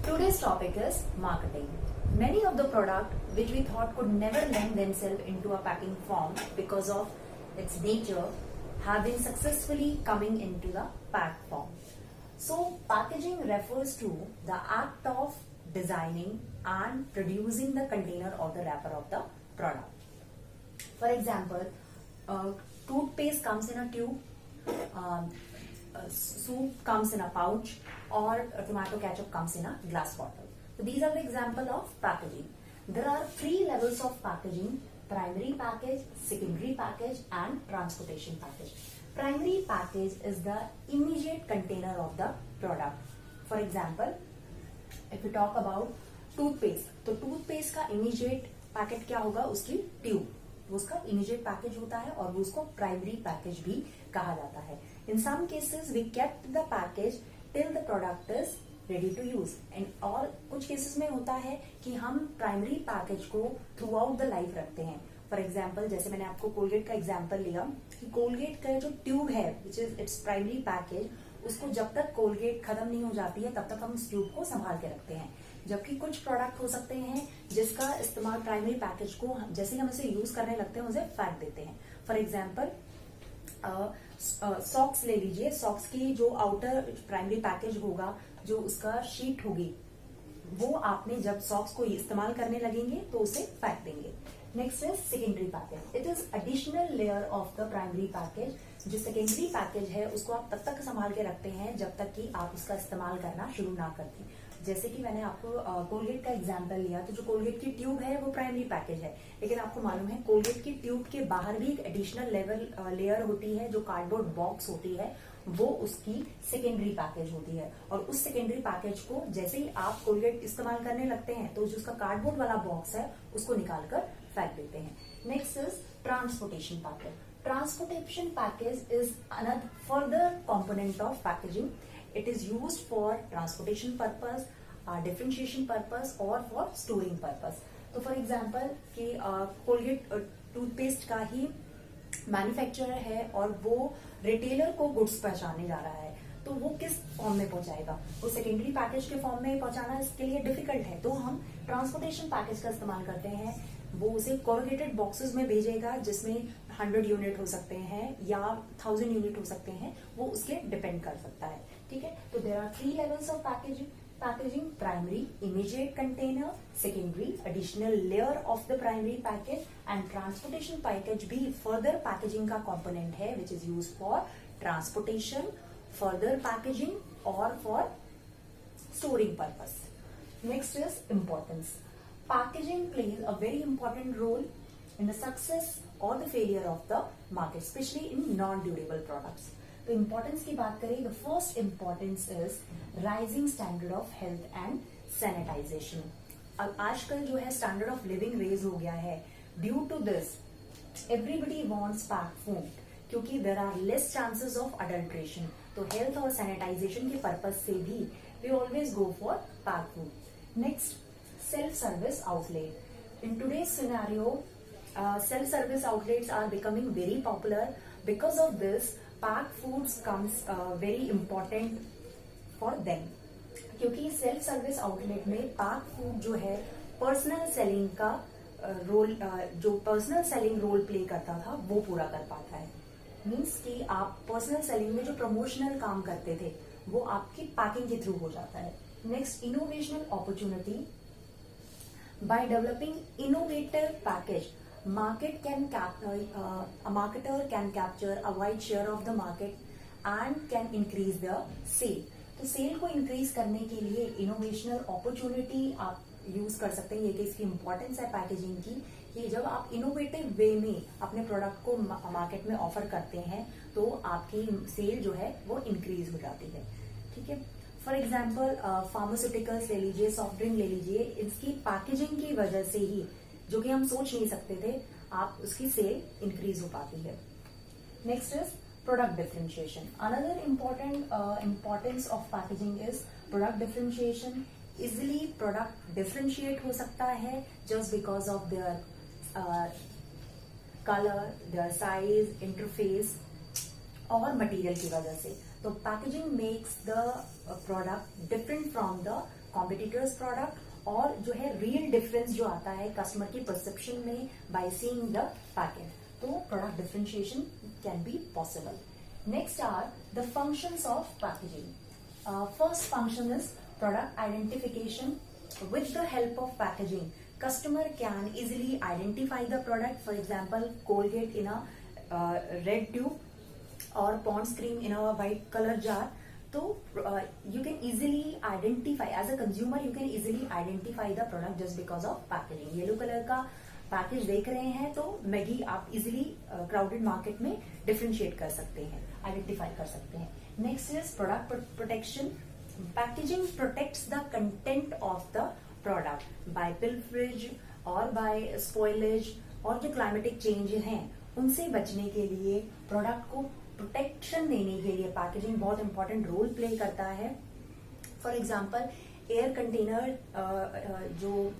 Today's topic is marketing. Many of the products which we thought could never lend themselves into a packing form because of its nature have been successfully coming into the pack form. So packaging refers to the act of designing and producing the container or the wrapper of the product. For example, toothpaste comes in a tube, soup comes in a pouch, or tomato ketchup comes in a glass bottle. So these are the example of packaging. There are three levels of packaging: primary package, secondary package, and transportation package. Primary package is the immediate container of the product. For example, if we talk about toothpaste, तो toothpaste का immediate packet क्या होगा? उसकी tube, वो उसका immediate package होता है और वो उसको प्राइमरी पैकेज भी कहा जाता है. In some cases we kept the package till the product is ready to use, and और कुछ केसेस में होता है कि हम प्राइमरी पैकेज को थ्रू आउट द लाइफ रखते हैं. फॉर एग्जाम्पल, जैसे मैंने आपको कोलगेट का एग्जाम्पल लिया कि कोलगेट का जो ट्यूब है which is its primary package, उसको जब तक कोलगेट खत्म नहीं हो जाती है तब तक हम उस ट्यूब को संभाल के रखते हैं. जबकि कुछ प्रोडक्ट हो सकते हैं जिसका इस्तेमाल प्राइमरी पैकेज को जैसे हम इसे यूज करने लगते हैं उसे फेंक देते हैं. फॉर एग्जाम्पल, सॉक्स ले लीजिए. सॉक्स की जो आउटर प्राइमरी पैकेज होगा, जो उसका शीट होगी, वो आपने जब सॉक्स को इस्तेमाल करने लगेंगे तो उसे फेंक देंगे. Next is secondary package. It is additional layer of the primary package. जो सेकेंडरी पैकेज है उसको आप तब तक संभाल के रखते हैं जब तक कि आप उसका इस्तेमाल करना शुरू ना कर दें. जैसे कि मैंने आपको कोलगेट का एग्जांपल लिया, तो जो कोलगेट की ट्यूब है वो प्राइमरी पैकेज है, लेकिन आपको मालूम है कोलगेट की ट्यूब के बाहर भी एक एडिशनल लेयर होती है जो कार्डबोर्ड बॉक्स होती है, वो उसकी सेकेंडरी पैकेज होती है. और उस सेकेंडरी पैकेज को जैसे ही आप कोलगेट इस्तेमाल करने लगते हैं तो जो उसका कार्डबोर्ड वाला बॉक्स है उसको निकालकर फेंक देते हैं. Next is transportation package. Transportation package is another further component of packaging. It is used for transportation purpose, differentiation purpose or for storing purpose. तो for example कि Colgate टूथपेस्ट का ही मैन्युफैक्चरर है और वो रिटेलर को गुड्स पहुंचाने जा रहा है, तो वो किस फॉर्म में पहुंचाएगा? वो सेकेंडरी पैकेज के फॉर्म में पहुंचाना इसके लिए डिफिकल्ट है, तो हम ट्रांसपोर्टेशन पैकेज का इस्तेमाल करते हैं. वो उसे कोरुगेटेड बॉक्सेस में भेजेगा जिसमें 100 यूनिट हो सकते हैं या 1000 यूनिट हो सकते हैं, वो उसके डिपेंड कर सकता है. ठीक है, तो there are 3 levels of packaging: primary immediate container, secondary additional layer of the primary package, and transportation package भी फर्दर पैकेजिंग का कॉम्पोनेंट है which is use for transportation, further packaging और for storing purpose. Next is importance. Packaging plays a very important role in the success or the failure of the market, especially in non-durable products. तो importance की बात करें, the first importance is rising standard of health and sanitization. अब आजकल जो है standard of living raise हो गया है. Due to this, everybody wants packed food क्योंकि there are less chances of adulteration. तो health और sanitization के purpose से भी we always go for packed food. Next, self-service outlet. In today's scenario, self-service outlets are becoming very popular. Because of this, packed foods comes very important for them. क्योंकि self-service outlet में packed food जो है personal selling का role, जो personal selling role play करता था वो पूरा कर पाता है. मीन्स कि आप पर्सनल सेलिंग में जो प्रमोशनल काम करते थे वो आपकी पैकिंग के थ्रू हो जाता है. Next, innovational opportunity. By developing innovative package, a marketer can capture a wide share of the market and can increase the sale. तो सेल को इंक्रीज करने के लिए इनोवेशनल अपॉर्चुनिटी आप यूज कर सकते हैं. ये कि इसकी इंपॉर्टेंस है पैकेजिंग की, कि जब आप इनोवेटिव वे में अपने प्रोडक्ट को मार्केट में ऑफर करते हैं तो आपकी सेल जो है वो इंक्रीज हो जाती है. ठीक है, फॉर एग्जाम्पल फार्मास्यूटिकल्स ले लीजिए, सॉफ्ट ड्रिंक ले लीजिए, इसकी पैकेजिंग की वजह से ही, जो कि हम सोच नहीं सकते थे, आप उसकी सेल इंक्रीज हो पाती है. Next is product differentiation. Another importance of packaging is product differentiation. Easily product differentiate हो सकता है just because of their colour, their size, interface और मटेरियल की वजह से. तो packaging makes the product different from the competitors product और जो है रियल डिफरेंस जो आता है कस्टमर की परसेप्शन में बाय सीइंग द पैकेज, तो product differentiation can be possible. Next are the functions of packaging. First function is product identification. With the help of packaging, customer can easily identify the product. For example, Colgate in a red tube or Pond's cream in a white color jar. So you can easily identify, as a consumer you can easily identify the product just because of packaging. Yellow color का package देख रहे हैं तो Maggi आप easily crowded market में differentiate कर सकते हैं, आइडेंटिफाई कर सकते हैं. Next is product protection. Packaging protects the content of the product by pilferage or by spoilage, और जो क्लाइमेटिक चेंज हैं उनसे बचने के लिए प्रोडक्ट को प्रोटेक्शन देने के लिए पैकेजिंग बहुत इंपॉर्टेंट रोल प्ले करता है. फॉर एग्जाम्पल एयर कंटेनर, जो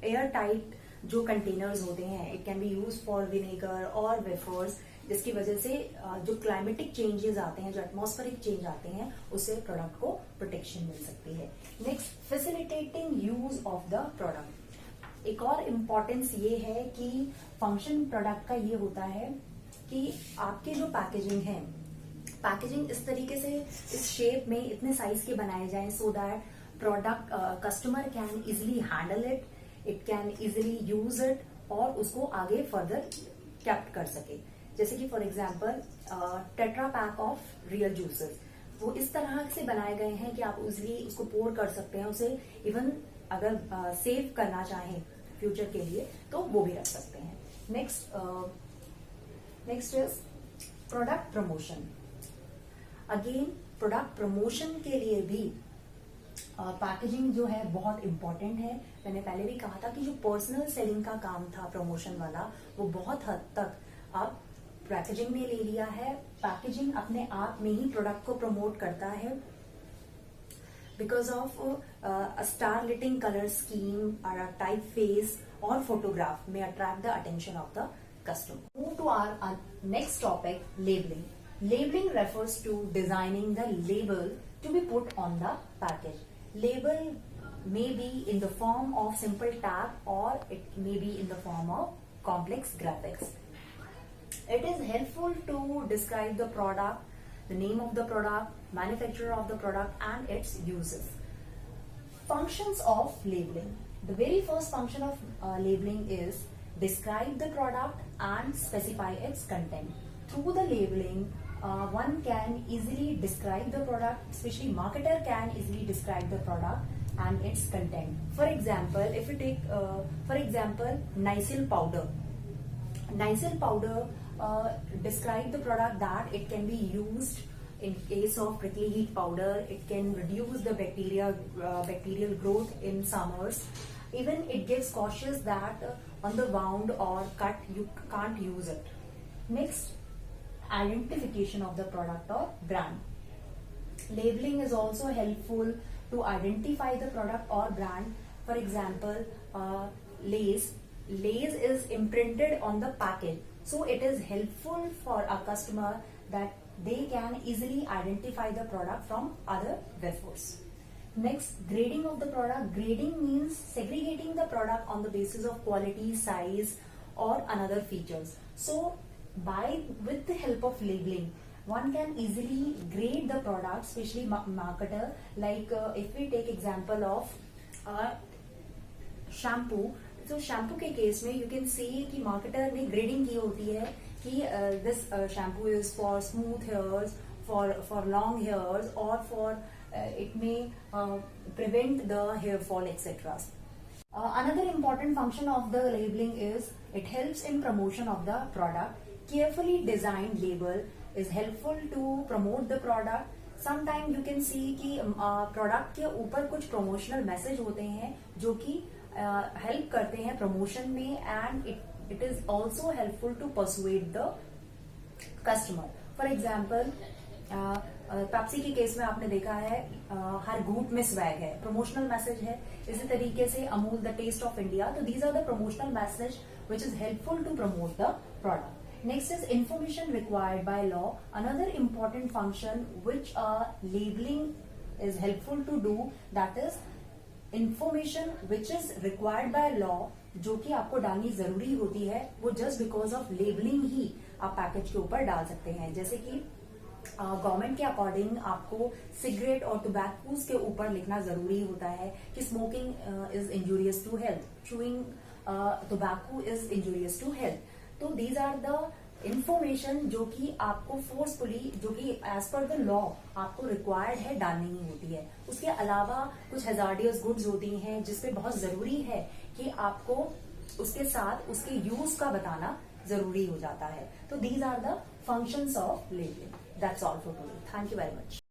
एयर टाइट जो कंटेनर्स होते हैं, it can be use for vinegar और वेफर्स, जिसकी वजह से जो क्लाइमेटिक चेंजेस आते हैं, जो एटमॉस्फेरिक चेंज आते हैं, उससे प्रोडक्ट को प्रोटेक्शन मिल सकती है. Next, facilitating use of the product. एक और इम्पोर्टेंस ये है कि फंक्शन प्रोडक्ट का ये होता है कि आपके जो पैकेजिंग है, पैकेजिंग इस तरीके से इस शेप में इतने साइज के बनाए जाएं so that product customer can easily handle it, it can easily use it और उसको आगे फर्दर कैप्ट कर सके. जैसे कि for example tetra pack of real juices, वो इस तरह से बनाए गए हैं कि आप इजिली उसको पोर कर सकते हैं, उसे इवन अगर सेव करना चाहें फ्यूचर के लिए तो वो भी रख सकते हैं. Next is product promotion. Again product promotion के लिए भी पैकेजिंग जो है बहुत इंपॉर्टेंट है. मैंने पहले भी कहा था कि जो पर्सनल सेलिंग का काम था प्रमोशन वाला, वो बहुत हद तक अब पैकेजिंग ने ले लिया है. पैकेजिंग अपने आप में ही प्रोडक्ट को प्रमोट करता है because of startling colour scheme और टाइप फेस और फोटोग्राफ में attract the attention of the customer. Move to our next topic, labeling. Labeling refers to designing the label to be put on the package. Label may be in the form of simple tag or it may be in the form of complex graphics. It is helpful to describe the product, the name of the product, manufacturer of the product and its uses. Functions of labeling. The very first function of labeling is describe the product and specify its content. Through the labeling, one can easily describe the product, especially marketer can easily describe the product and its content. For example, if you take for example Nycil powder. Nycil powder describe the product that it can be used in case of prickly heat powder. It can reduce the bacterial growth in summers. Even it gives cautious that on the wound or cut you can't use it. Next, identification of the product or brand. Labeling is also helpful to identify the product or brand. For example, Lay's. Lay's is imprinted on the package, so it is helpful for a customer that they can easily identify the product from other wafers. Next, grading of the product. Grading means segregating the product on the basis of quality, size or another features. So with the help of labeling, one can easily grade the product, especially marketer. Like if we take example of shampoo, so shampoo के case में you can see कि marketer ने grading की होती है कि this shampoo is for smooth hairs, for long hairs or for it may prevent the hair fall, etc. Another important function of the labeling is it helps in promotion of the product. Carefully designed label is helpful to promote the product. Sometimes you can see कि product के ऊपर कुछ promotional message होते हैं जो कि help करते हैं promotion में and it is also helpful to persuade the customer. For example, Pepsi के केस में आपने देखा है हर घूंट में स्वैग है, प्रमोशनल मैसेज है. इसी तरीके से Amul the taste of India. तो these are the promotional message which is helpful to promote the product. Next is information required by law. Another important function which labeling is helpful to do, that is information which is required by law, जो कि आपको डालनी जरूरी होती है, वो just because of labelling ही आप package के ऊपर डाल सकते हैं। जैसे कि गवर्नमेंट के अकॉर्डिंग आपको सिगरेट और टोबैकोज के ऊपर लिखना जरूरी होता है कि smoking is injurious to health, chewing tobacco is injurious to health. तो दीज आर द इंफॉर्मेशन जो कि आपको फोर्सफुली, जो कि एज पर द लॉ आपको रिक्वायर्ड है डालनी ही होती है। उसके अलावा कुछ हैजार्डियस गुड्स होती हैं जिसपे बहुत जरूरी है कि आपको उसके साथ उसके यूज का बताना जरूरी हो जाता है। तो these are the functions of labelling. That's all for today. Thank you very much.